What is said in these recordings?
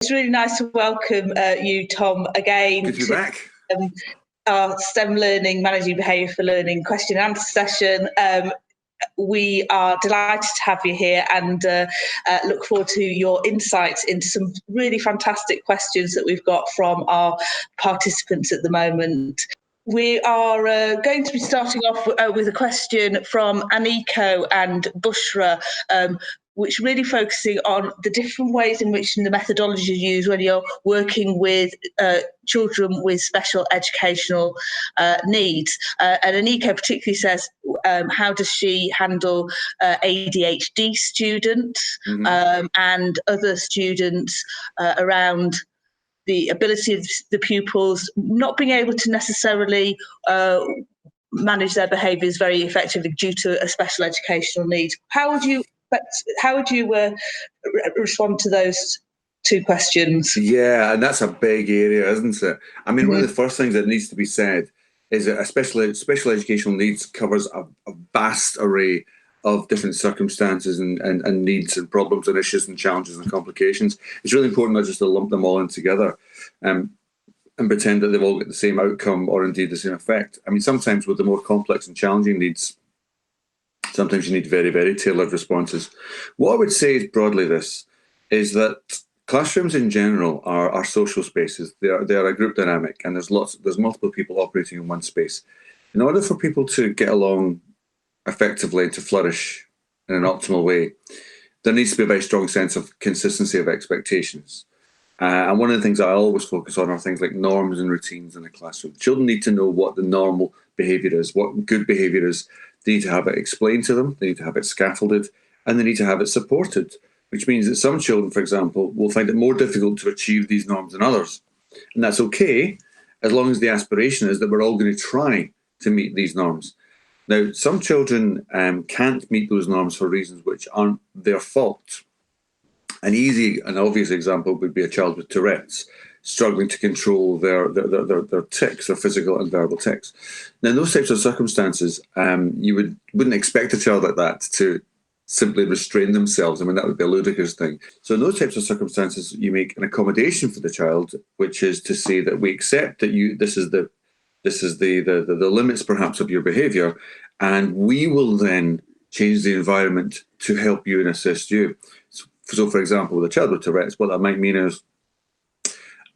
It's really nice to welcome you, Tom, again. Good to be back. Our STEM Learning Managing Behaviour for Learning question and answer session. We are delighted to have you here and look forward to your insights into some really fantastic questions that we've got from our participants at the moment. We are going to be starting off with a question from Aniko and Bushra, which really focusing on the different ways in which the methodology is used when you're working with children with special educational needs. And Aniko particularly says, how does she handle ADHD students and other students around the ability of the pupils not being able to necessarily manage their behaviours very effectively due to a special educational need. How would you respond to those two questions? Yeah, and that's a big area, isn't it? I mean, one of the first things that needs to be said is that special educational needs covers a vast array of different circumstances and needs and problems and issues and challenges and complications. It's really important not just to lump them all in together and pretend that they've all got the same outcome or indeed the same effect. I mean, sometimes with the more complex and challenging needs, sometimes you need very, very tailored responses. What I would say is broadly this, is that classrooms in general are social spaces. They are a group dynamic, and there's multiple people operating in one space. In order for people to get along effectively and to flourish in an optimal way, there needs to be a very strong sense of consistency of expectations. And one of the things I always focus on are things like norms and routines in the classroom. Children need to know what the normal behaviour is, what good behaviour is. They need to have it explained to them, they need to have it scaffolded, and they need to have it supported, which means that some children, for example, will find it more difficult to achieve these norms than others. And that's okay, as long as the aspiration is that we're all going to try to meet these norms. Now, some children can't meet those norms for reasons which aren't their fault. An easy and obvious example would be a child with Tourette's, struggling to control their tics, their physical and verbal tics. Now, in those types of circumstances, you wouldn't expect a child like that to simply restrain themselves. I mean, that would be a ludicrous thing. So in those types of circumstances, you make an accommodation for the child, which is to say that we accept that this is the limits perhaps of your behaviour, and we will then change the environment to help you and assist you. So for example, with a child with Tourette's, what that might mean is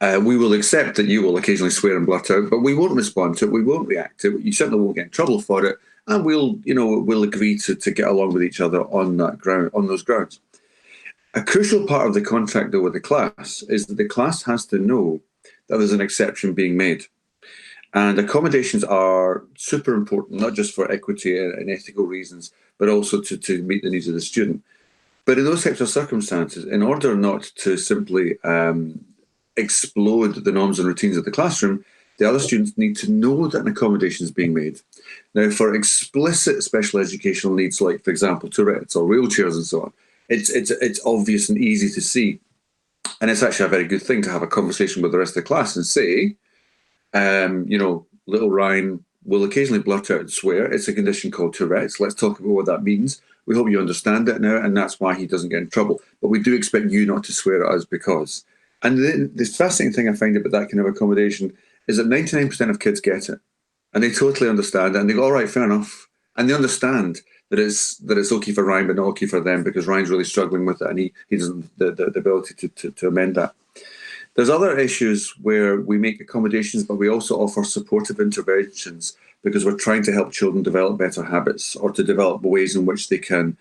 we will accept that you will occasionally swear and blurt out, but we won't respond to it, we won't react to it, you certainly won't get in trouble for it, and we'll agree to get along with each other on those grounds. A crucial part of the contract though with the class is that the class has to know that there's an exception being made. And accommodations are super important, not just for equity and ethical reasons, but also to meet the needs of the student. But in those types of circumstances, in order not to simply explode the norms and routines of the classroom, the other students need to know that an accommodation is being made. Now, for explicit special educational needs, like, for example, Tourette's or wheelchairs and so on, it's obvious and easy to see. And it's actually a very good thing to have a conversation with the rest of the class and say, little Ryan will occasionally blurt out and swear. It's a condition called Tourette's. Let's talk about what that means. We hope you understand it now, and that's why he doesn't get in trouble. But we do expect you not to swear at us because. And the fascinating thing I find about that kind of accommodation is that 99% of kids get it, and they totally understand it, and they go, all right, fair enough. And they understand that it's okay for Ryan, but not okay for them, because Ryan's really struggling with it, and he doesn't have the ability to amend that. There's other issues where we make accommodations, but we also offer supportive interventions because we're trying to help children develop better habits or to develop ways in which they can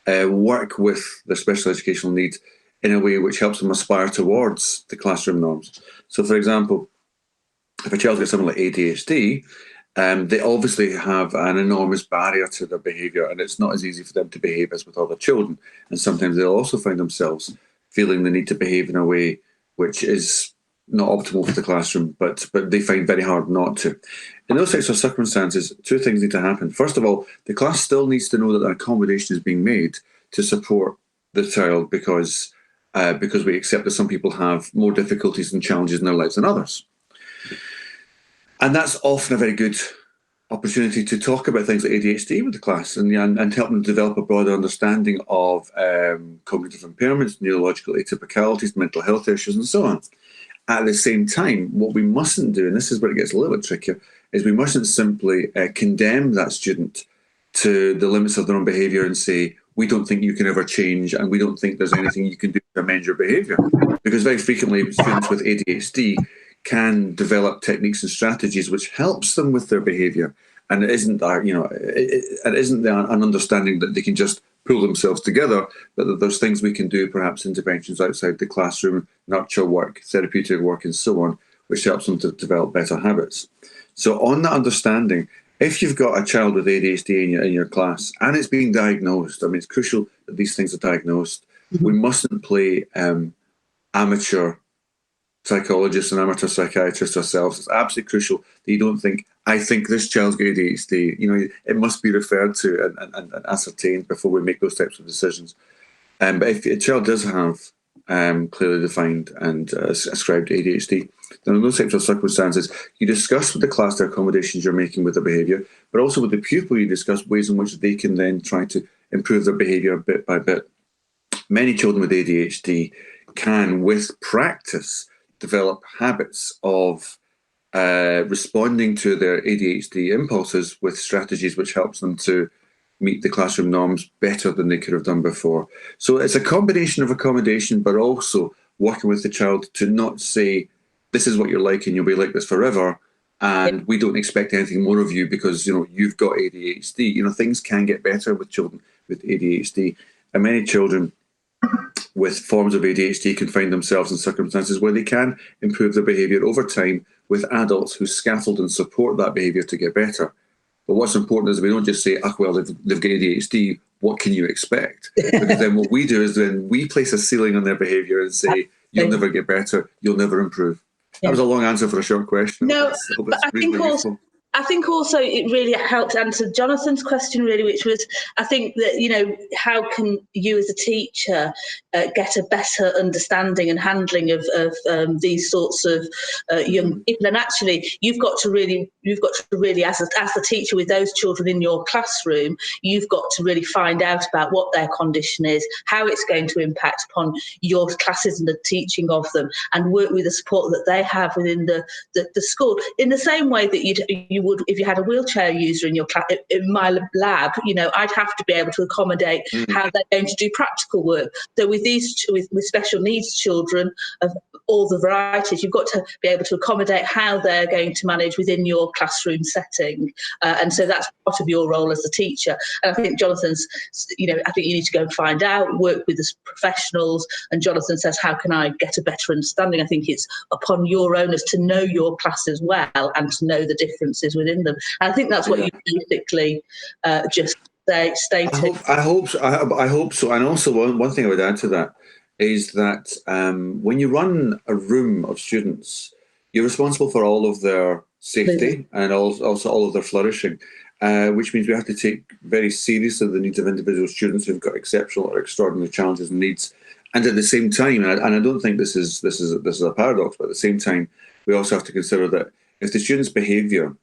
work with their special educational needs in a way which helps them aspire towards the classroom norms. So, for example, if a child gets something like ADHD, they obviously have an enormous barrier to their behaviour, and it's not as easy for them to behave as with other children. And sometimes they'll also find themselves feeling the need to behave in a way which is not optimal for the classroom, but they find very hard not to. In those types of circumstances, two things need to happen. First of all, the class still needs to know that an accommodation is being made to support the child because we accept that some people have more difficulties and challenges in their lives than others. And that's often a very good opportunity to talk about things like ADHD with the class and help them develop a broader understanding of cognitive impairments, neurological atypicalities, mental health issues, and so on. At the same time, what we mustn't do, and this is where it gets a little bit trickier, is we mustn't simply condemn that student to the limits of their own behaviour and say, we don't think you can ever change and we don't think there's anything you can do to amend your behaviour. Because very frequently students with ADHD can develop techniques and strategies which helps them with their behaviour. And it isn't, it isn't an understanding that they can just pull themselves together, but that there's things we can do, perhaps interventions outside the classroom, nurture work, therapeutic work, and so on, which helps them to develop better habits. So on that understanding, if you've got a child with ADHD in your class and it's being diagnosed, I mean, it's crucial that these things are diagnosed. We mustn't play amateur psychologists and amateur psychiatrists ourselves. It's absolutely crucial that you don't think, I think this child's got ADHD. You know, it must be referred to and ascertained before we make those types of decisions. But if a child does have clearly defined and ascribed ADHD, then in those types of circumstances, you discuss with the class the accommodations you're making with their behaviour, but also with the pupil, you discuss ways in which they can then try to improve their behaviour bit by bit. Many children with ADHD can, with practice, develop habits of responding to their ADHD impulses with strategies which helps them to meet the classroom norms better than they could have done before. So it's a combination of accommodation, but also working with the child to not say, this is what you're like and you'll be like this forever, and we don't expect anything more of you because, you know, you've got ADHD. You know, things can get better with children with ADHD, and many children with forms of ADHD can find themselves in circumstances where they can improve their behaviour over time with adults who scaffold and support that behaviour to get better. But what's important is we don't just say, well, they've got ADHD, what can you expect? Because then what we do is then we place a ceiling on their behaviour and say, you'll never get better, you'll never improve. That was a long answer for a short question. No, but I think also it really helped answer Jonathan's question, really, which was, I think that, you know, how can you as a teacher get a better understanding and handling of these sorts of young people? And actually, you've got to really, as the teacher with those children in your classroom, you've got to really find out about what their condition is, how it's going to impact upon your classes and the teaching of them, and work with the support that they have within the school. In the same way that you would if you had a wheelchair user in your class, in my lab, you know, I'd have to be able to accommodate how they're going to do practical work. So with with special needs children of all the varieties, you've got to be able to accommodate how they're going to manage within your classroom setting. And so that's part of your role as a teacher. And I think Jonathan's, you know, I think you need to go and find out, work with the professionals. And Jonathan says, how can I get a better understanding? I think it's upon your owners to know your classes well and to know the differences within them. And I think that's what you basically just stated. I hope so. And also one thing I would add to that is that when you run a room of students, you're responsible for all of their safety and also all of their flourishing, which means we have to take very seriously the needs of individual students who've got exceptional or extraordinary challenges and needs. And at the same time, and I don't think this is a paradox, but at the same time, we also have to consider that if the student's behaviour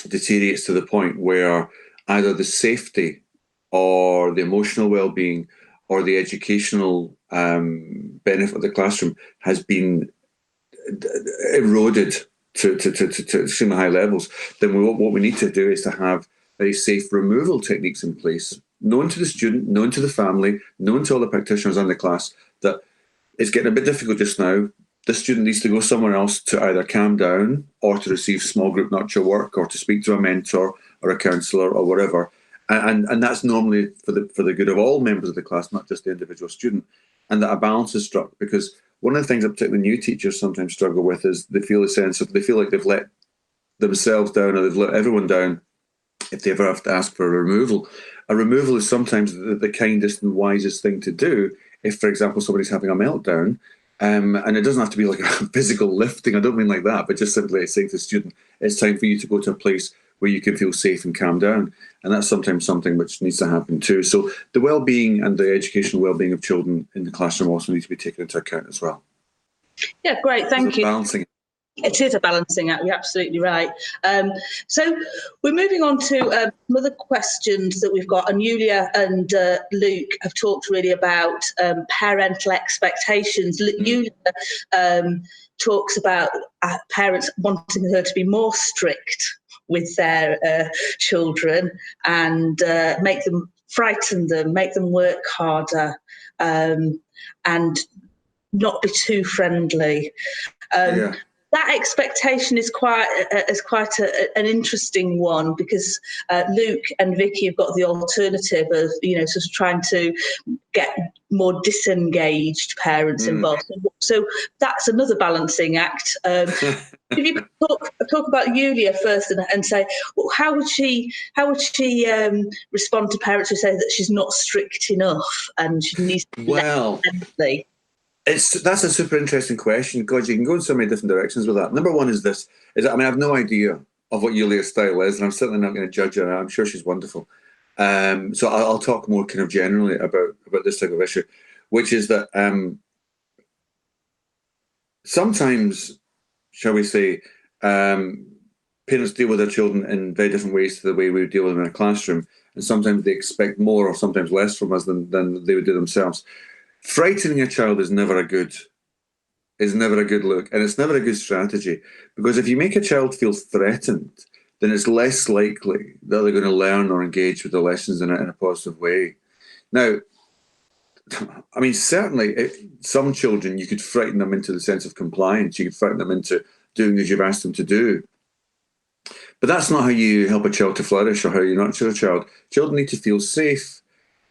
deteriorates to the point where either the safety or the emotional well-being or the educational benefit of the classroom has been eroded to extremely high levels, then what we need to do is to have very safe removal techniques in place, known to the student, known to the family, known to all the practitioners in the class, that it's getting a bit difficult just now. The student needs to go somewhere else to either calm down or to receive small group nurture work or to speak to a mentor or a counsellor or whatever. And that's normally for the good of all members of the class, not just the individual student. And that a balance is struck, because one of the things that particularly new teachers sometimes struggle with is they feel like they've let themselves down or they've let everyone down if they ever have to ask for a removal. A removal is sometimes the kindest and wisest thing to do if, for example, somebody's having a meltdown. And it doesn't have to be like a physical lifting. I don't mean like that, but just simply saying to the student, it's time for you to go to a place where you can feel safe and calm down. And that's sometimes something which needs to happen too. So the well-being and the educational well-being of children in the classroom also needs to be taken into account as well. Yeah, great. Thank you. Balancing. It is a balancing act. You're absolutely right. So we're moving on to some other questions that we've got. And Yulia and Luke have talked really about parental expectations. Yulia talks about parents wanting her to be more strict with their children and frighten them, make them work harder, and not be too friendly. That expectation is quite an interesting one, because Luke and Vicky have got the alternative of, sort of trying to get more disengaged parents involved. So that's another balancing act. If you could talk about Yulia first and say, well, how would she respond to parents who say that she's not strict enough and she needs to be less friendly? That's a super interesting question. God, you can go in so many different directions with that. Number one is this: I have no idea of what Yulia's style is, and I'm certainly not going to judge her. I'm sure she's wonderful. So I'll talk more kind of generally about this type of issue, which is that sometimes, shall we say, parents deal with their children in very different ways to the way we would deal with them in a classroom, and sometimes they expect more or sometimes less from us than they would do themselves. Frightening a child is never a good look, and it's never a good strategy, because if you make a child feel threatened, then it's less likely that they're going to learn or engage with the lessons in a positive way. Now, I mean, certainly some children, you could frighten them into the sense of compliance, you could frighten them into doing as you've asked them to do. But that's not how you help a child to flourish or how you nurture a child. Children need to feel safe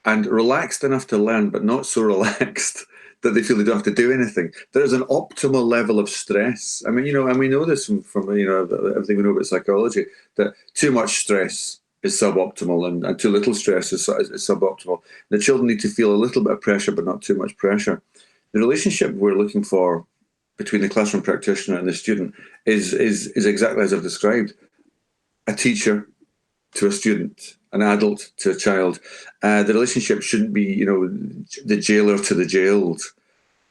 and relaxed enough to learn, but not so relaxed that they feel they don't have to do anything. There is an optimal level of stress. I mean, and we know this from everything we know about psychology, that too much stress is suboptimal and too little stress is suboptimal. The children need to feel a little bit of pressure, but not too much pressure. The relationship we're looking for between the classroom practitioner and the student is exactly as I've described: a teacher to a student, an adult to a child. The relationship shouldn't be, the jailer to the jailed,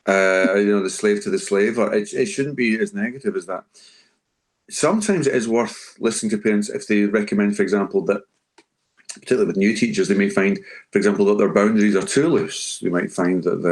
the slave to the slaver. It shouldn't be as negative as that. Sometimes it is worth listening to parents if they recommend, for example, that, particularly with new teachers, they may find, for example, that their boundaries are too loose. They might find that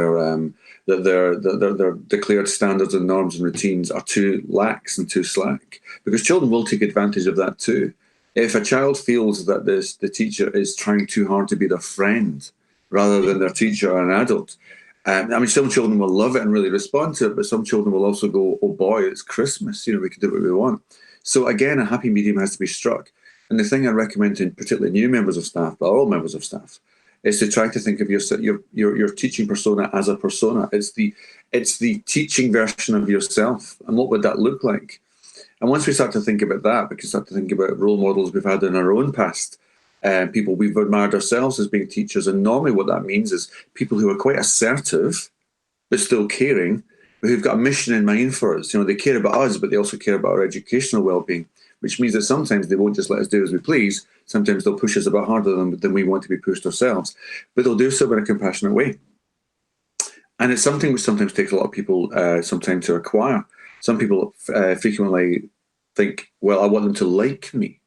their declared standards and norms and routines are too lax and too slack, because children will take advantage of that too. If a child feels that the teacher is trying too hard to be their friend rather than their teacher or an adult, some children will love it and really respond to it, but some children will also go, oh boy, it's Christmas, we can do what we want. So again, a happy medium has to be struck. And the thing I recommend to particularly new members of staff, but all members of staff, is to try to think of your teaching persona as a persona. It's the teaching version of yourself. And what would that look like? And once we start to think about that, we can start to think about role models we've had in our own past, people we've admired ourselves as being teachers. And normally what that means is people who are quite assertive, but still caring, but who've got a mission in mind for us. They care about us, but they also care about our educational well-being, which means that sometimes they won't just let us do as we please. Sometimes they'll push us a bit harder than we want to be pushed ourselves, but they'll do so in a compassionate way. And it's something which sometimes takes a lot of people some time to acquire. Some people frequently think, well, I want them to like me.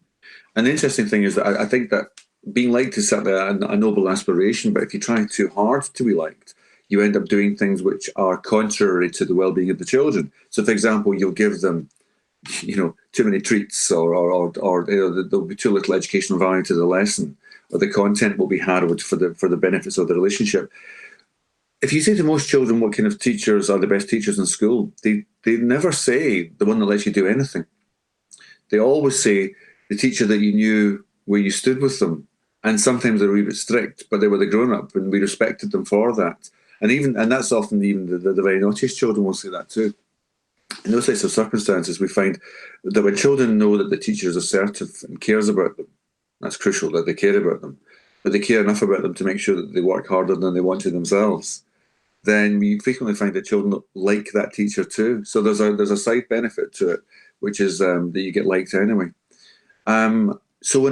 And the interesting thing is that I think that being liked is certainly a noble aspiration, but if you try too hard to be liked, you end up doing things which are contrary to the well-being of the children. So, for example, you'll give them, too many treats, or there'll be too little educational value to the lesson, or the content will be harrowed for the benefits of the relationship. If you say to most children what kind of teachers are the best teachers in school, they never say the one that lets you do anything. They always say the teacher that you knew where you stood with them. And sometimes they're a wee bit strict, but they were the grown-up and we respected them for that. And that's often even the very naughtiest children will say that too. In those types of circumstances, we find that when children know that the teacher is assertive and cares about them, that's crucial, that they care about them, but they care enough about them to make sure that they work harder than they want to themselves, then we frequently find that children like that teacher too. So there's a side benefit to it, which is that you get liked anyway. So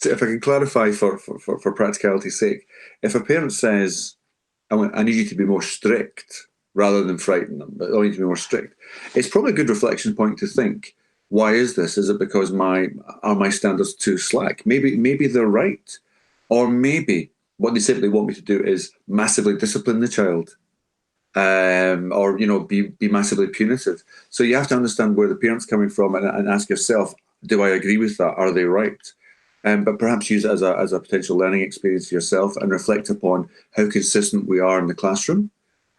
if I can clarify for practicality's sake, if a parent says, I need you to be more strict, rather than frighten them, but only to be more strict. It's probably a good reflection point to think, why is this? Is it because are my standards too slack? Maybe they're right. Or maybe what they simply want me to do is massively discipline the child, or be massively punitive. So you have to understand where the parent's coming from and ask yourself, do I agree with that? Are they right? But perhaps use it as a potential learning experience for yourself and reflect upon how consistent we are in the classroom,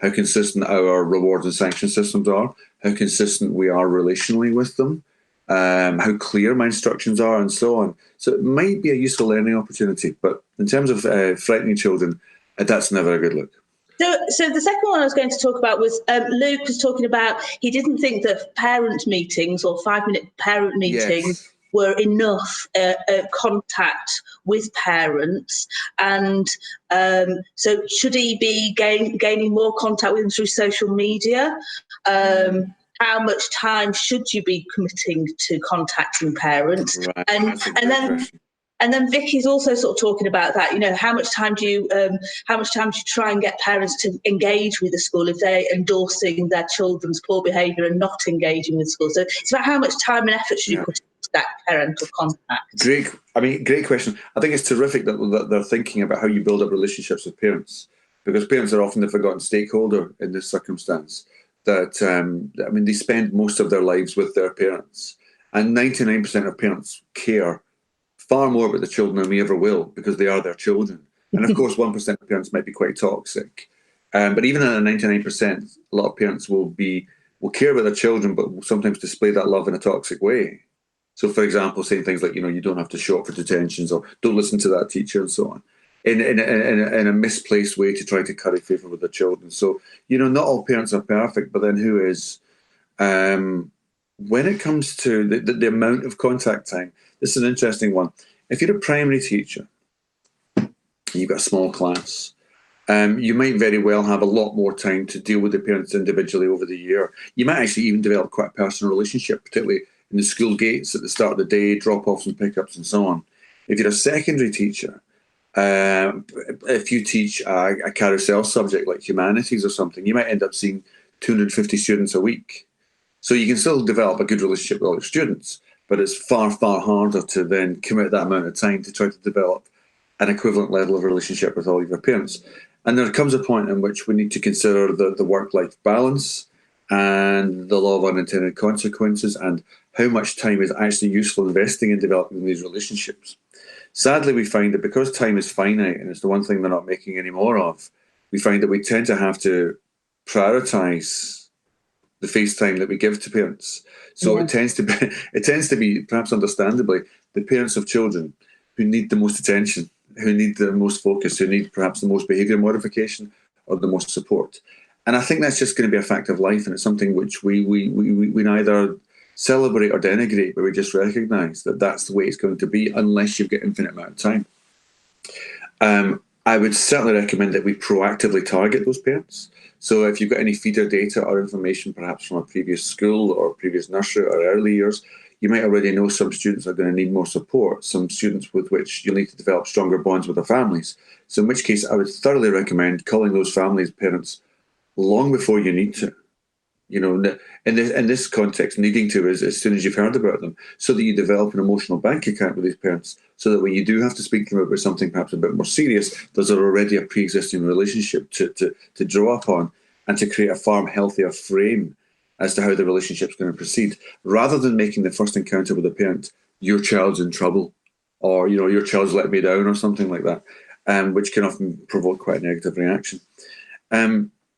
how consistent our reward and sanction systems are, how consistent we are relationally with them, how clear my instructions are, and so on. So it might be a useful learning opportunity, but in terms of frightening children, that's never a good look. So the second one I was going to talk about was Luke was talking about he didn't think that parent meetings or 5-minute parent meetings were enough contact with parents, and so should he be gaining more contact with them through social media? How much time should you be committing to contacting parents? Right. And then Vicky's also sort of talking about that. How much time do you try and get parents to engage with the school if they're endorsing their children's poor behaviour and not engaging with school? So it's about how much time and effort should you put into that parental contact. Great question. I think it's terrific that they're thinking about how you build up relationships with parents, because parents are often the forgotten stakeholder in this circumstance. That they spend most of their lives with their parents, and 99% of parents care far more about the children than we ever will, because they are their children. And of course, 1% of parents might be quite toxic. But even at 99%, a lot of parents will care about their children, but will sometimes display that love in a toxic way. So, for example, saying things like, you don't have to show up for detentions, or don't listen to that teacher, and so on, in a misplaced way to try to curry favour with their children. So, not all parents are perfect, but then who is? When it comes to the amount of contact time, this is an interesting one. If you're a primary teacher, you've got a small class, you might very well have a lot more time to deal with the parents individually over the year. You might actually even develop quite a personal relationship, particularly in the school gates at the start of the day, drop-offs and pickups and so on. If you're a secondary teacher, if you teach a carousel subject like humanities or something, you might end up seeing 250 students a week. So you can still develop a good relationship with all your students, but it's far, far harder to then commit that amount of time to try to develop an equivalent level of relationship with all of your parents. And there comes a point in which we need to consider the work-life balance and the law of unintended consequences, and how much time is actually useful investing in developing these relationships. Sadly, we find that because time is finite, and it's the one thing they're not making any more of, we find that we tend to have to prioritise the face time that we give to parents. So it tends to be, perhaps understandably, the parents of children who need the most attention, who need the most focus, who need perhaps the most behaviour modification or the most support. And I think that's just going to be a fact of life, and it's something which we neither celebrate or denigrate, but we just recognise that that's the way it's going to be unless you've got infinite amount of time. I would certainly recommend that we proactively target those parents. So if you've got any feeder data or information, perhaps from a previous school or previous nursery or early years, you might already know some students are going to need more support, some students with which you'll need to develop stronger bonds with their families. So in which case, I would thoroughly recommend calling those families' parents long before you need to. In this context, needing to is as soon as you've heard about them, so that you develop an emotional bank account with these parents, so that when you do have to speak to them about something perhaps a bit more serious, there's already a pre-existing relationship to draw upon, and to create a far healthier frame as to how the relationship's going to proceed, rather than making the first encounter with a parent, your child's in trouble, or your child's let me down, or something like that, which can often provoke quite a negative reaction.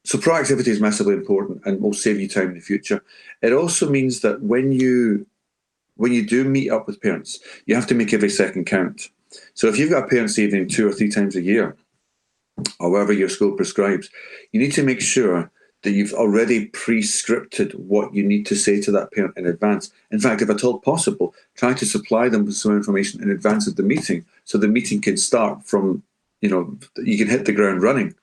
So proactivity is massively important and will save you time in the future. It also means that when you do meet up with parents, you have to make every second count. So if you've got a parents' evening 2 or 3 times a year, or whatever your school prescribes, you need to make sure that you've already pre-scripted what you need to say to that parent in advance. In fact, if at all possible, try to supply them with some information in advance of the meeting, so the meeting can start from, you can hit the ground running.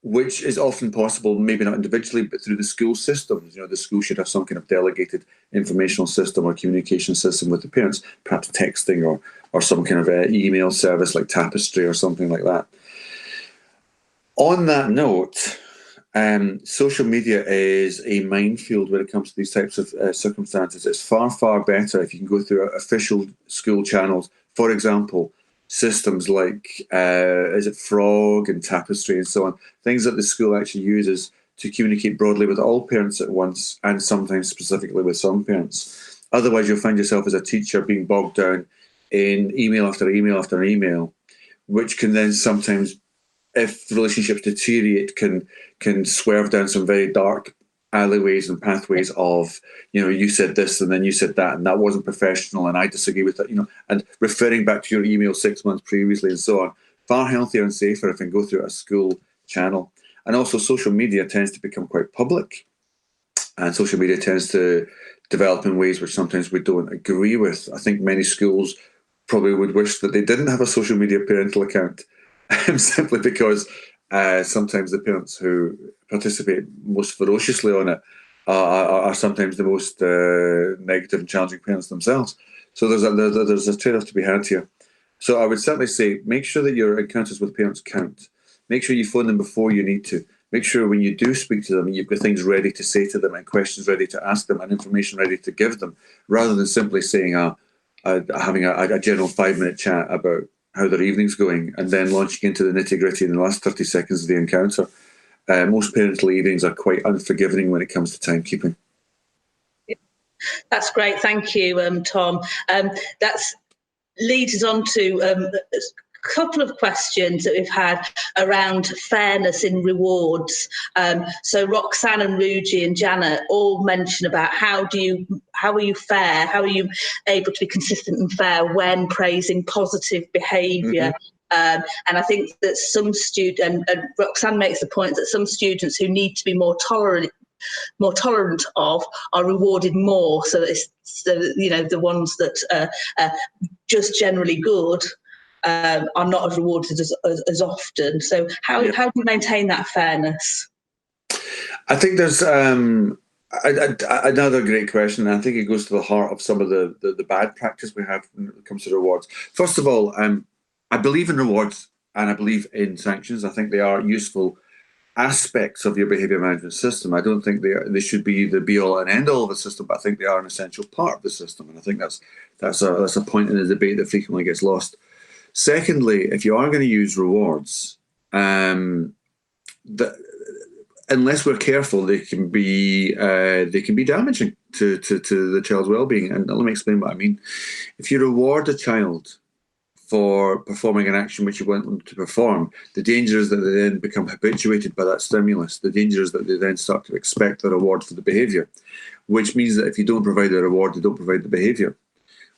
Which is often possible, maybe not individually, but through the school systems. The school should have some kind of delegated informational system or communication system with the parents, perhaps texting or some kind of email service like Tapestry or something like that. On that note, Social media is a minefield when it comes to these types of circumstances. It's far, far better if you can go through official school channels. For example, systems like, is it Frog and Tapestry and so on, things that the school actually uses to communicate broadly with all parents at once, and sometimes specifically with some parents. Otherwise, you'll find yourself as a teacher being bogged down in email after email after email, which can then sometimes, if relationships deteriorate, can swerve down some very dark alleyways and pathways of, you said this and then you said that, and that wasn't professional, and I disagree with that, and referring back to your email 6 months previously and so on. Far healthier and safer if you can go through a school channel. And also, social media tends to become quite public, and social media tends to develop in ways which sometimes we don't agree with. I think many schools probably would wish that they didn't have a social media parental account, simply because sometimes the parents who participate most ferociously on it are sometimes the most negative and challenging parents themselves. So there's a trade-off to be had here. So I would certainly say, make sure that your encounters with parents count. Make sure you phone them before you need to. Make sure when you do speak to them, you've got things ready to say to them and questions ready to ask them and information ready to give them, rather than simply saying having a general 5-minute chat about how their evening's going and then launching into the nitty-gritty in the last 30 seconds of the encounter. Most parental evenings are quite unforgiving when it comes to timekeeping. That's great, thank you, Tom. That leads us on to a couple of questions that we've had around fairness in rewards. So Roxanne and Ruji and Janet all mention about how are you fair? How are you able to be consistent and fair when praising positive behaviour? And I think that some students, and Roxanne makes the point that some students who need to be more tolerant of are rewarded more, so that it's, the ones that are just generally good are not as rewarded as often. So how do you maintain that fairness? I think there's another great question. I think it goes to the heart of some of the bad practice we have when it comes to rewards. First of all, I believe in rewards and I believe in sanctions. I think they are useful aspects of your behaviour management system. I don't think they should be the be-all and end-all of the system, but I think they are an essential part of the system. And I think that's a point in the debate that frequently gets lost. Secondly, if you are going to use rewards, unless we're careful, they can be damaging to the child's well-being. And let me explain what I mean. If you reward a child for performing an action which you want them to perform, the danger is that they then become habituated by that stimulus. The danger is that they then start to expect the reward for the behaviour, which means that if you don't provide the reward, they don't provide the behaviour,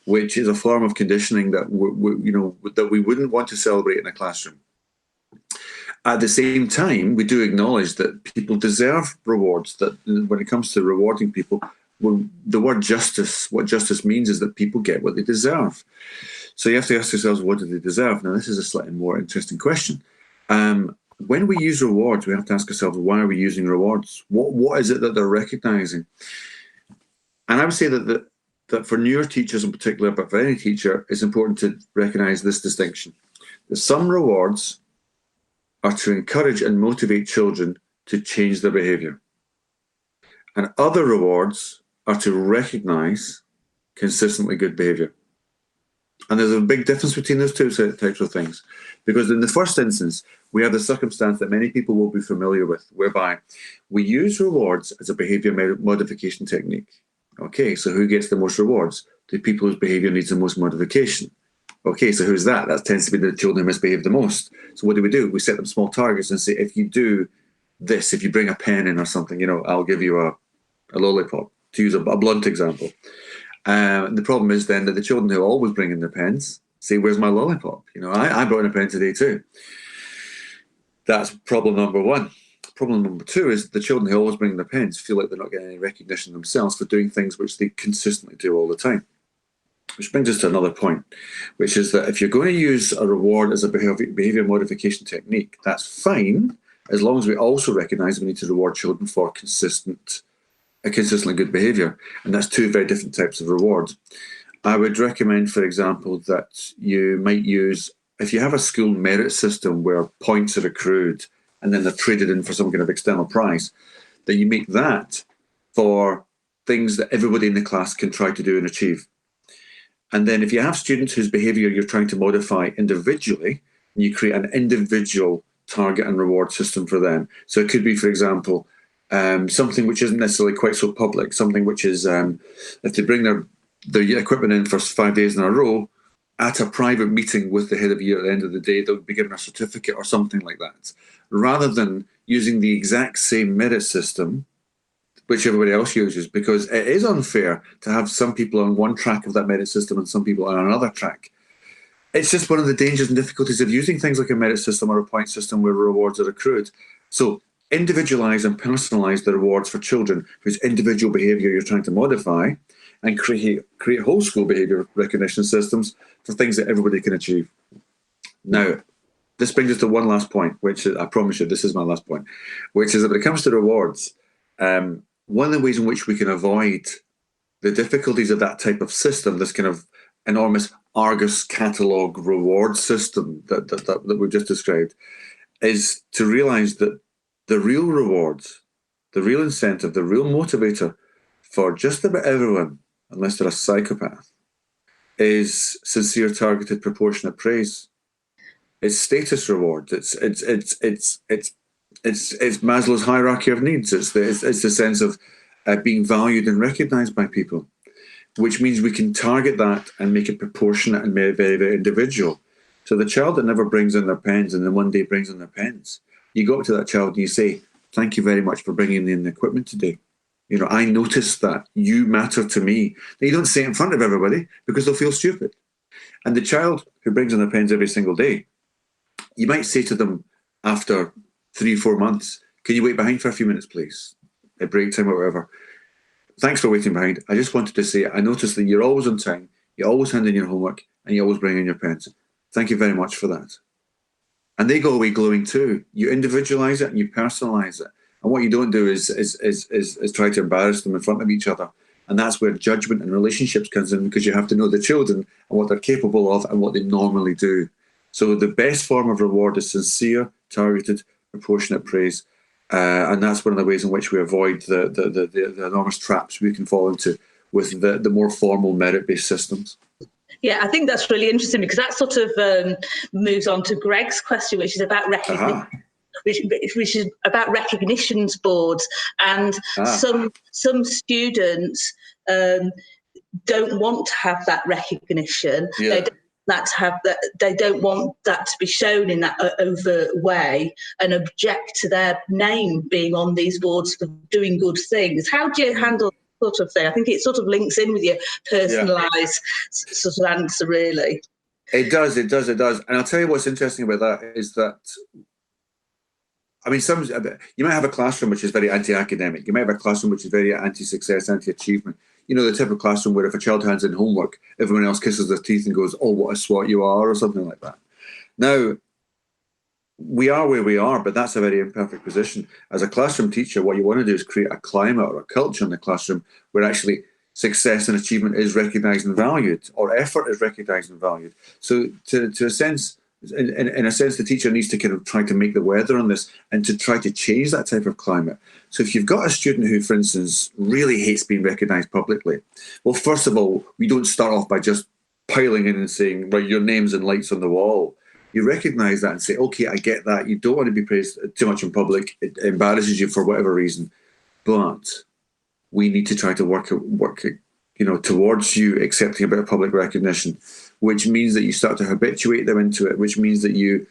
which is a form of conditioning that we wouldn't want to celebrate in a classroom. At the same time, we do acknowledge that people deserve rewards, that when it comes to rewarding people, the word justice, what justice means is that people get what they deserve. So you have to ask yourselves, what do they deserve? Now, this is a slightly more interesting question. When we use rewards, we have to ask ourselves, why are we using rewards? What is it that they're recognising? And I would say that for newer teachers in particular, but for any teacher, it's important to recognise this distinction. That some rewards are to encourage and motivate children to change their behaviour. And other rewards are to recognise consistently good behaviour. And there's a big difference between those two types of things. Because in the first instance, we have the circumstance that many people will be familiar with, whereby we use rewards as a behaviour modification technique. Okay, so who gets the most rewards? The people whose behaviour needs the most modification. Okay, so who's that? That tends to be the children who misbehave the most. So what do? We set them small targets and say, if you do this, if you bring a pen in or something, I'll give you a lollipop, to use a blunt example. The problem is then that the children who always bring in their pens say, where's my lollipop? I brought in a pen today too. That's problem number one. Problem number two is the children who always bring their pens feel like they're not getting any recognition themselves for doing things which they consistently do all the time. Which brings us to another point, which is that if you're going to use a reward as a behaviour modification technique, that's fine, as long as we also recognise we need to reward children for consistently good behaviour. And that's two very different types of rewards. I would recommend, for example, that you might use, if you have a school merit system where points are accrued and then they're traded in for some kind of external prize, that you make that for things that everybody in the class can try to do and achieve. And then if you have students whose behaviour you're trying to modify individually, you create an individual target and reward system for them. So it could be, for example, something which isn't necessarily quite so public, something which is, if they bring their equipment in for 5 days in a row, at a private meeting with the head of year at the end of the day, they'll be given a certificate or something like that, rather than using the exact same merit system which everybody else uses, because it is unfair to have some people on one track of that merit system and some people on another track. It's just one of the dangers and difficulties of using things like a merit system or a point system where rewards are accrued. So individualise and personalise the rewards for children whose individual behaviour you're trying to modify, and create whole school behaviour recognition systems for things that everybody can achieve. Now, this brings us to one last point, which I promise you, this is my last point, which is that when it comes to rewards, one of the ways in which we can avoid the difficulties of that type of system, this kind of enormous Argus catalogue reward system that we've just described, is to realise that the real rewards, the real incentive, the real motivator for just about everyone, unless they're a psychopath, is sincere, targeted, proportionate praise. It's status rewards. It's Maslow's hierarchy of needs. It's the sense of being valued and recognised by people, which means we can target that and make it proportionate and very, very individual. So the child that never brings in their pens and then one day brings in their pens, you go up to that child and you say, "Thank you very much for bringing in the equipment today. You know, I noticed that you matter to me." Now, you don't say it in front of everybody because they'll feel stupid. And the child who brings in their pens every single day, you might say to them after 3 or 4 months, "Can you wait behind for a few minutes, please? At break time or whatever. Thanks for waiting behind. I just wanted to say, I noticed that you're always on time, you always hand in your homework, and you always bring in your pens. Thank you very much for that." And they go away glowing too. You individualise it and you personalise it. And what you don't do is try to embarrass them in front of each other. And that's where judgment and relationships comes in, because you have to know the children and what they're capable of and what they normally do. So the best form of reward is sincere, targeted, proportionate praise. And that's one of the ways in which we avoid the enormous traps we can fall into with the more formal merit-based systems. Yeah, I think that's really interesting, because that sort of moves on to Greg's question, which is about recognition. Which is about recognitions boards, and some students don't want to have that recognition. Yeah. They don't want that to be shown in that overt way, and object to their name being on these boards for doing good things. How do you handle that sort of thing? I think it sort of links in with your personalised sort of answer, really. It does. And I'll tell you what's interesting about that is that, I mean, you might have a classroom which is very anti-academic. You might have a classroom which is very anti-success, anti-achievement. You know, the type of classroom where if a child hands in homework, everyone else kisses their teeth and goes, "Oh, what a swot you are," or something like that. Now, we are where we are, but that's a very imperfect position. As a classroom teacher, what you want to do is create a climate or a culture in the classroom where actually success and achievement is recognised and valued, or effort is recognised and valued. So to a sense, in a sense, the teacher needs to kind of try to make the weather on this and to try to change that type of climate. So if you've got a student who, for instance, really hates being recognised publicly, well, first of all, we don't start off by just piling in and saying, "Right, your name's and lights on the wall." You recognise that and say, "Okay, I get that. You don't want to be praised too much in public. It embarrasses you for whatever reason. But we need to try to work towards you accepting a bit of public recognition," which means that you start to habituate them into it, which means that you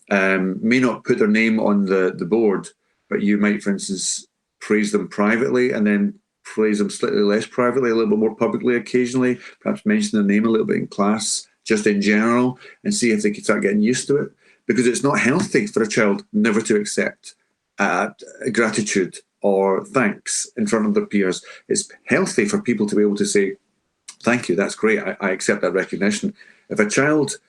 may not put their name on the board, but you might, for instance, praise them privately and then praise them slightly less privately, a little bit more publicly occasionally, perhaps mention their name a little bit in class, just in general, and see if they can start getting used to it. Because it's not healthy for a child never to accept gratitude or thanks in front of their peers. It's healthy for people to be able to say, "Thank you, that's great, I accept that recognition." If a child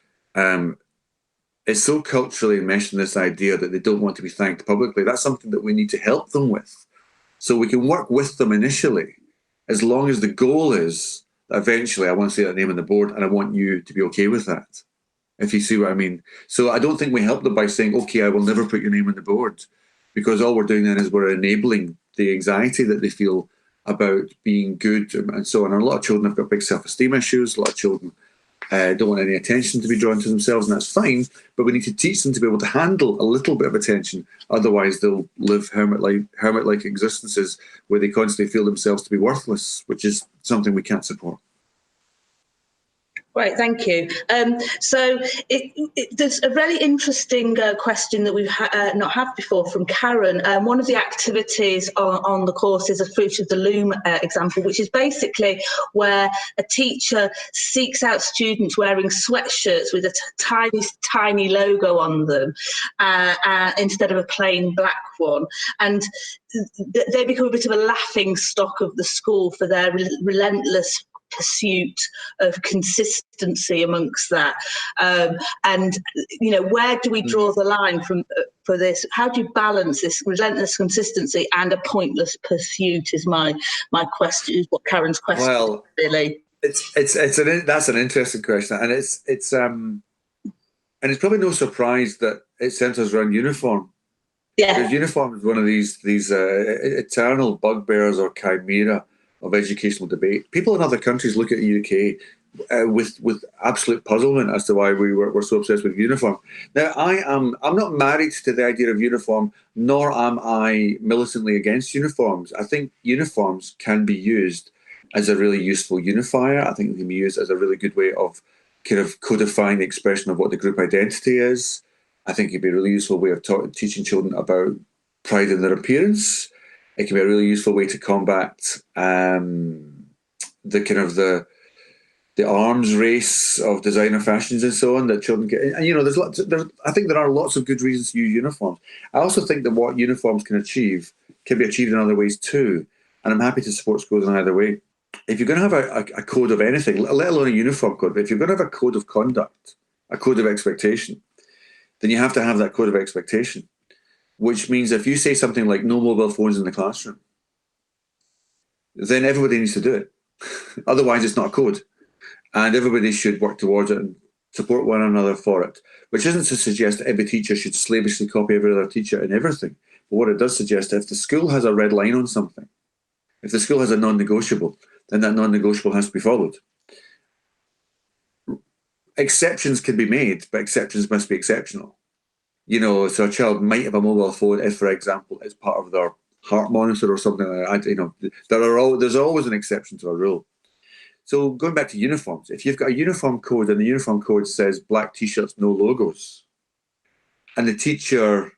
is so culturally enmeshed in this idea that they don't want to be thanked publicly, that's something that we need to help them with. So we can work with them initially, as long as the goal is that eventually I want to see that name on the board and I want you to be okay with that. if you see what I mean. So I don't think we help them by saying, okay, I will never put your name on the board, because all we're doing then is we're enabling the anxiety that they feel about being good and so on. And a lot of children have got big self-esteem issues. A lot of children don't want any attention to be drawn to themselves, and that's fine, but we need to teach them to be able to handle a little bit of attention. Otherwise, they'll live hermit-like existences where they constantly feel themselves to be worthless, which is something we can't support. Right, thank you. So there's a really interesting question that we've not had before from Karen. One of the activities on the course is a Fruit of the Loom example, which is basically where a teacher seeks out students wearing sweatshirts with a tiny logo on them instead of a plain black one. And they become a bit of a laughing stock of the school for their relentless pursuit of consistency amongst that, and where do we draw the line for this? How do you balance this relentless consistency and a pointless pursuit? Is my question. Is what Karen's question? Well, really, that's an interesting question, and it's probably no surprise that it centres around uniform. Yeah, because uniform is one of these eternal bugbears or chimera of educational debate. People in other countries look at the UK with absolute puzzlement as to why we're so obsessed with uniform. Now, I'm not married to the idea of uniform, nor am I militantly against uniforms. I think uniforms can be used as a really useful unifier. I think they can be used as a really good way of kind of codifying the expression of what the group identity is. I think it'd be a really useful way of teaching children about pride in their appearance. It can be a really useful way to combat the arms race of designer fashions and so on that children get. And I think there are lots of good reasons to use uniforms. I also think that what uniforms can achieve can be achieved in other ways too. And I'm happy to support schools in either way. If you're going to have a code of anything, let alone a uniform code, but if you're going to have a code of conduct, a code of expectation, then you have to have that code of expectation. Which means if you say something like no mobile phones in the classroom, then everybody needs to do it. Otherwise, it's not a code. And everybody should work towards it and support one another for it. Which isn't to suggest that every teacher should slavishly copy every other teacher in everything. But what it does suggest, if the school has a red line on something, if the school has a non-negotiable, then that non-negotiable has to be followed. Exceptions can be made, but exceptions must be exceptional. So a child might have a mobile phone if, for example, it's part of their heart monitor or something like that. There's always an exception to a rule. So going back to uniforms, if you've got a uniform code and the uniform code says black T-shirts, no logos, and the teacher,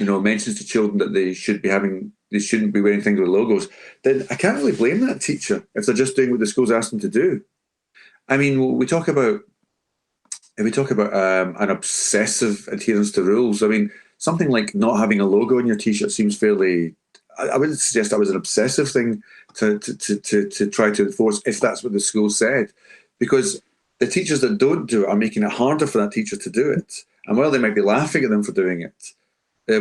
mentions to children that they shouldn't be wearing things with logos, then I can't really blame that teacher if they're just doing what the school's asked them to do. I mean, we talk about an obsessive adherence to rules. I mean, something like not having a logo on your T-shirt seems fairly. I wouldn't suggest that was an obsessive thing to try to enforce if that's what the school said, because the teachers that don't do it are making it harder for that teacher to do it. And while they might be laughing at them for doing it,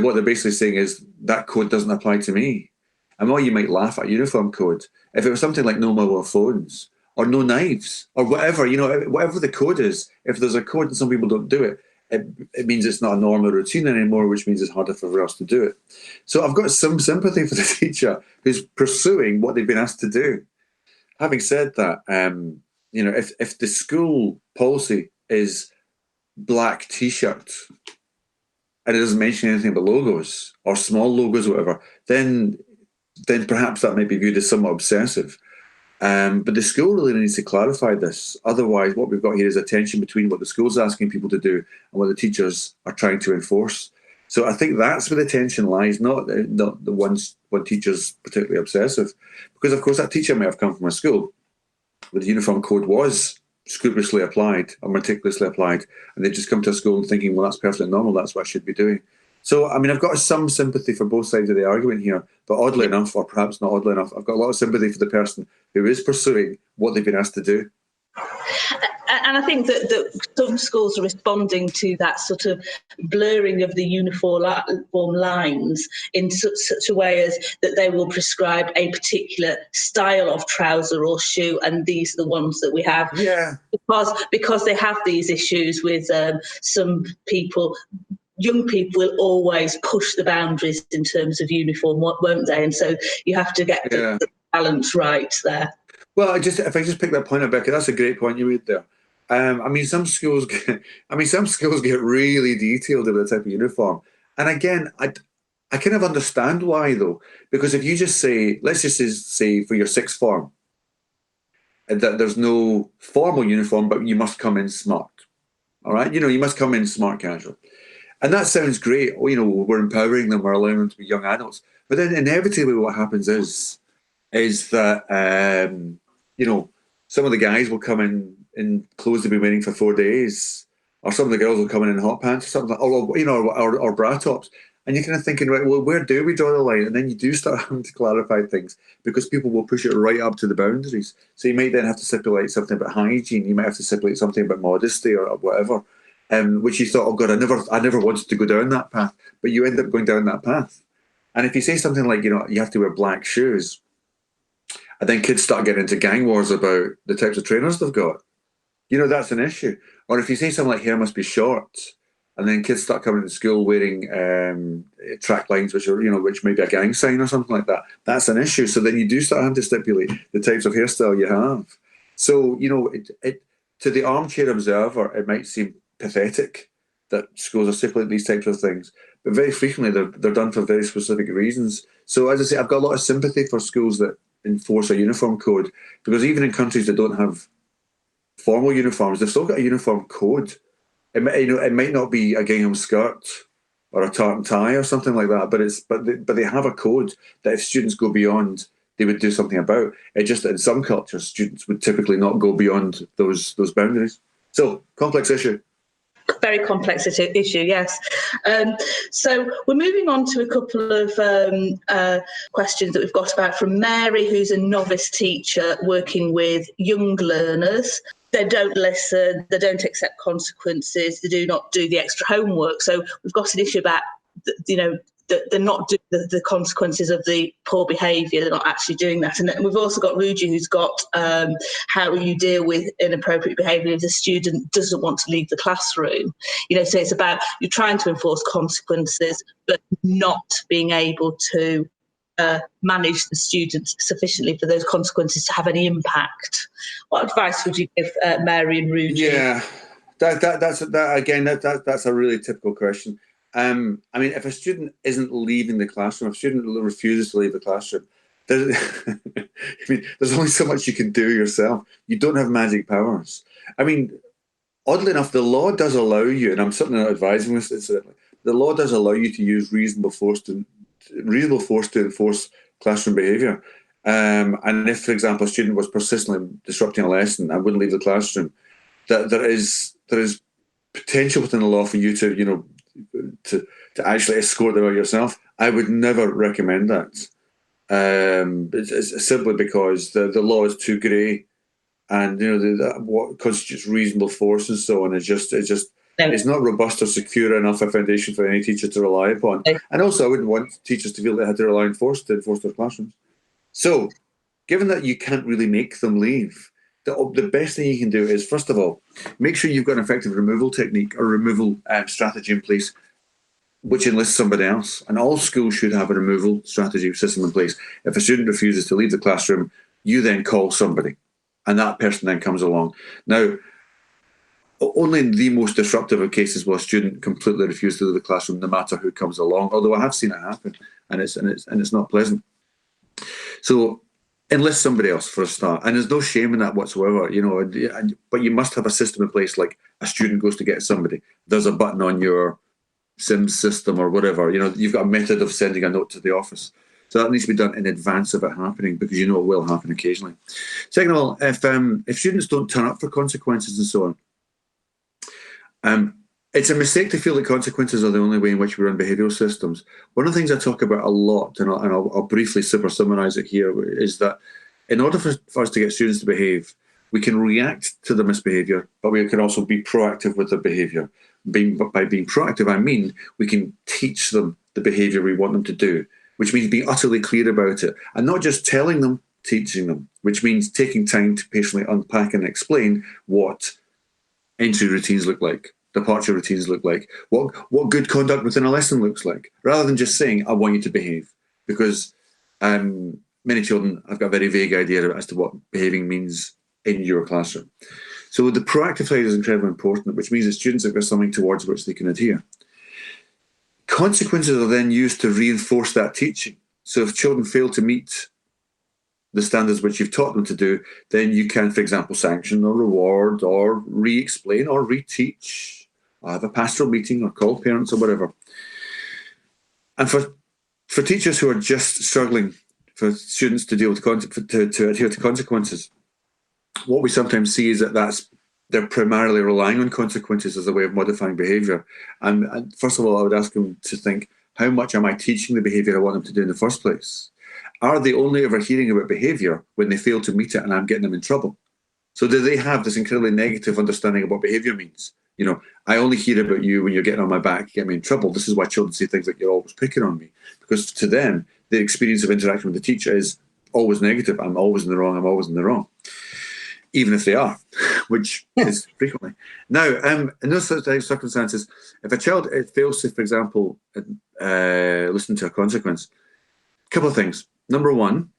what they're basically saying is that code doesn't apply to me. And while you might laugh at a uniform code, if it was something like no mobile phones, or no knives, or whatever, whatever the code is, if there's a code and some people don't do it, it means it's not a normal routine anymore, which means it's harder for us to do it. So I've got some sympathy for the teacher who's pursuing what they've been asked to do. Having said that, if the school policy is black T-shirt and it doesn't mention anything about logos or small logos or whatever, then perhaps that might be viewed as somewhat obsessive. But the school really needs to clarify this. Otherwise, what we've got here is a tension between what the school's asking people to do and what the teachers are trying to enforce. So I think that's where the tension lies, not the one teacher's particularly obsessive. Because, of course, that teacher may have come from a school where the uniform code was scrupulously applied or meticulously applied, and they've just come to a school thinking, well, that's perfectly normal, that's what I should be doing. So, I mean, I've got some sympathy for both sides of the argument here, but oddly enough, or perhaps not oddly enough, I've got a lot of sympathy for the person who is pursuing what they've been asked to do. And I think that some schools are responding to that sort of blurring of the uniform lines in such a way as that they will prescribe a particular style of trouser or shoe, and these are the ones that we have. Yeah. Because they have these issues with some people. Young people will always push the boundaries in terms of uniform, won't they? And so you have to get the balance right there. Well, if I just pick that point up, Becky, that's a great point you made there. I mean, some schools get really detailed about the type of uniform, and again, I kind of understand why though, because if you just say, let's just say for your sixth form, that there's no formal uniform, but you must come in smart. All right, you must come in smart casual, and that sounds great. We're empowering them, we're allowing them to be young adults, but then inevitably what happens is that some of the guys will come in clothes they've been wearing for 4 days, or some of the girls will come in hot pants or something, or bra tops, and you're kind of thinking, right, well, where do we draw the line? And then you do start having to clarify things because people will push it right up to the boundaries. So you might then have to stipulate something about hygiene, you might have to stipulate something about modesty or whatever, which you thought, oh God, I never wanted to go down that path, but you end up going down that path. And if you say something like, you have to wear black shoes, and then kids start getting into gang wars about the types of trainers they've got, that's an issue. Or if you say something like hair must be short, and then kids start coming to school wearing track lines, which may be a gang sign or something like that, that's an issue. So then you do start having to stipulate the types of hairstyle you have. So, to the armchair observer, it might seem pathetic that schools are stipulating these types of things, but very frequently they're done for very specific reasons. So as I say, I've got a lot of sympathy for schools that enforce a uniform code, because even in countries that don't have formal uniforms, they've still got a uniform code. It might not be a gingham skirt or a tartan tie or something like that, but they have a code that if students go beyond, they would do something about. It just that in some cultures, students would typically not go beyond those boundaries. So complex issue. Very complex issue, yes. So we're moving on to a couple of questions that we've got about from Mary, who's a novice teacher working with young learners. They don't listen, they don't accept consequences, they do not do the extra homework. So we've got an issue about, they're not doing the consequences of the poor behaviour, they're not actually doing that. And we've also got Ruji, who's got how you deal with inappropriate behaviour if the student doesn't want to leave the classroom. So it's about you're trying to enforce consequences, but not being able to manage the students sufficiently for those consequences to have any impact. What advice would you give Mary and Ruji? Yeah, that's a really typical question. I mean, if a student isn't leaving the classroom, if a student refuses to leave the classroom, there's only so much you can do yourself. You don't have magic powers. I mean, oddly enough, the law does allow you, and I'm certainly not advising this, the law does allow you to use reasonable force to enforce classroom behaviour. And if, for example, a student was persistently disrupting a lesson and wouldn't leave the classroom, that there is potential within the law for you to actually escort them out yourself. I would never recommend that. It's simply because the law is too grey, and what constitutes reasonable force and so on it's not robust or secure enough a foundation for any teacher to rely upon. And also, I wouldn't want teachers to feel they had to rely on force to enforce their classrooms. So, given that you can't really make them leave, the best thing you can do is, first of all, make sure you've got an effective removal technique or removal strategy in place, which enlists somebody else. And all schools should have a removal strategy system in place. If a student refuses to leave the classroom, you then call somebody, and that person then comes along. Now, only in the most disruptive of cases will a student completely refuse to leave the classroom, no matter who comes along. Although I have seen it happen, and it's not pleasant. So enlist somebody else for a start, and there's no shame in that whatsoever, but you must have a system in place. Like a student goes to get somebody, there's a button on your Sims system or whatever, you've got a method of sending a note to the office. So that needs to be done in advance of it happening, because it will happen occasionally. Second of all, if students don't turn up for consequences and so on, it's a mistake to feel that consequences are the only way in which we run behavioural systems. One of the things I talk about a lot, and I'll briefly super summarise it here, is that in order for us to get students to behave, we can react to the misbehaviour, but we can also be proactive with the behaviour. By being proactive, I mean we can teach them the behaviour we want them to do, which means being utterly clear about it, and not just telling them, teaching them, which means taking time to patiently unpack and explain what entry routines look like, departure routines look like, what good conduct within a lesson looks like, rather than just saying, I want you to behave. Because many children have got a very vague idea as to what behaving means in your classroom. So the proactive side is incredibly important, which means that students have got something towards which they can adhere. Consequences are then used to reinforce that teaching. So if children fail to meet the standards which you've taught them to do, then you can, for example, sanction or reward or re-explain or reteach, or have a pastoral meeting or call parents or whatever. And for teachers who are just struggling, for students to deal with to adhere to consequences, what we sometimes see is that they're primarily relying on consequences as a way of modifying behaviour. And first of all, I would ask them to think, how much am I teaching the behaviour I want them to do in the first place? Are they only ever hearing about behaviour when they fail to meet it and I'm getting them in trouble? So do they have this incredibly negative understanding of what behaviour means? You know, I only hear about you when you're getting on my back, you get me in trouble. This is why children say things like, you're always picking on me. Because to them, their experience of interaction with the teacher is always negative. I'm always in the wrong, I'm always in the wrong. Even if they are, which is frequently. Now, in those circumstances, if a child fails to, for example, listen to a consequence, a couple of things. Number one,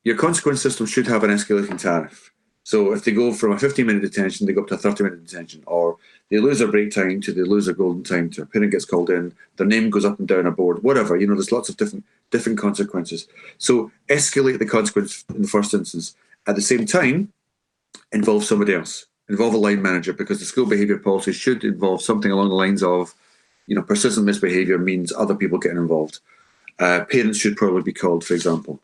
your consequence system should have an escalating tariff. So if they go from a 15-minute detention, they go up to a 30-minute detention, or they lose their break time to they lose their golden time to a parent gets called in, their name goes up and down a board, whatever. You know, there's lots of different consequences. So escalate the consequence in the first instance. At the same time, involve somebody else. Involve a line manager, because the school behaviour policy should involve something along the lines of, you know, persistent misbehaviour means other people getting involved. Parents should probably be called, for example.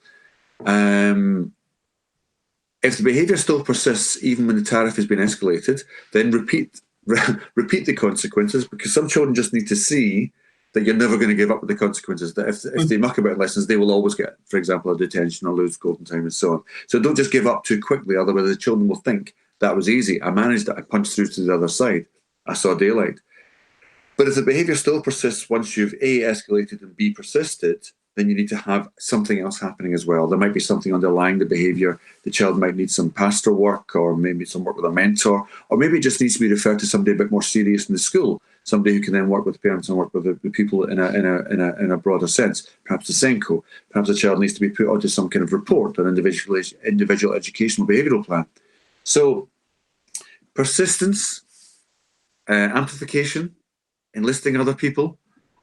If the behaviour still persists, even when the tariff has been escalated, then repeat the consequences, because some children just need to see that you're never going to give up with the consequences, that if they muck about lessons, they will always get, for example, a detention or lose golden time and so on. So don't just give up too quickly, otherwise the children will think, that was easy, I managed it, I punched through to the other side, I saw daylight. But if the behaviour still persists once you've A, escalated, and B, persisted, then you need to have something else happening as well. There might be something underlying the behaviour. The child might need some pastoral work, or maybe some work with a mentor, or maybe it just needs to be referred to somebody a bit more serious in the school, somebody who can then work with parents and work with the people in a broader sense. Perhaps the SENCO. Perhaps the child needs to be put onto some kind of report, an individual educational behavioural plan. So persistence, amplification, enlisting other people,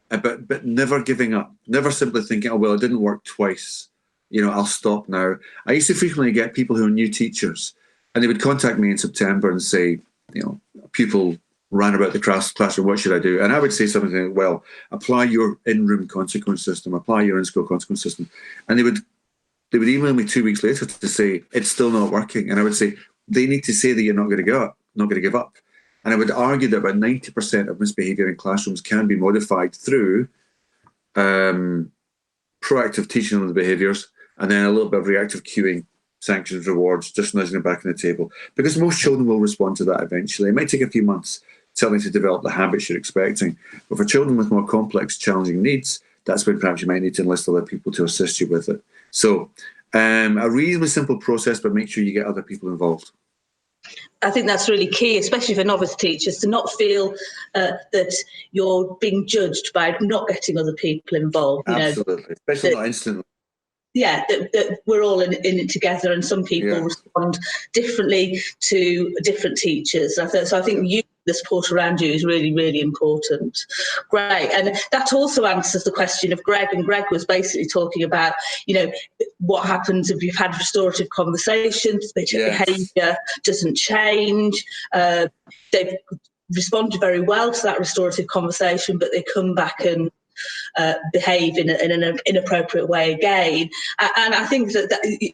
but never giving up, never simply thinking, oh, well, it didn't work twice, you know, I'll stop now. I used to frequently get people who are new teachers, and they would contact me in September and say, you know, a pupil ran about the classroom, what should I do? And I would say something like, well, apply your in-room consequence system, apply your in-school consequence system. And they would email me 2 weeks later to say, it's still not working. And I would say, they need to say that you're not going to give up. And I would argue that about 90% of misbehaviour in classrooms can be modified through proactive teaching of the behaviours, and then a little bit of reactive cueing, sanctions, rewards, just nudging them back on the table. Because most children will respond to that eventually. It might take a few months, certainly, to develop the habits you're expecting. But for children with more complex, challenging needs, that's when perhaps you might need to enlist other people to assist you with it. So a reasonably simple process, but make sure you get other people involved. I think that's really key, especially for novice teachers, to not feel that you're being judged by not getting other people involved. Absolutely, especially not instantly. Yeah, that we're all in it together, and some people respond differently to different teachers. So I think the support around you is really, really important. Great. And that also answers the question of Greg. And Greg was basically talking about, you know, what happens if you've had restorative conversations, the behaviour doesn't change. They've responded very well to that restorative conversation, but they come back and behave in an inappropriate way again. And I think that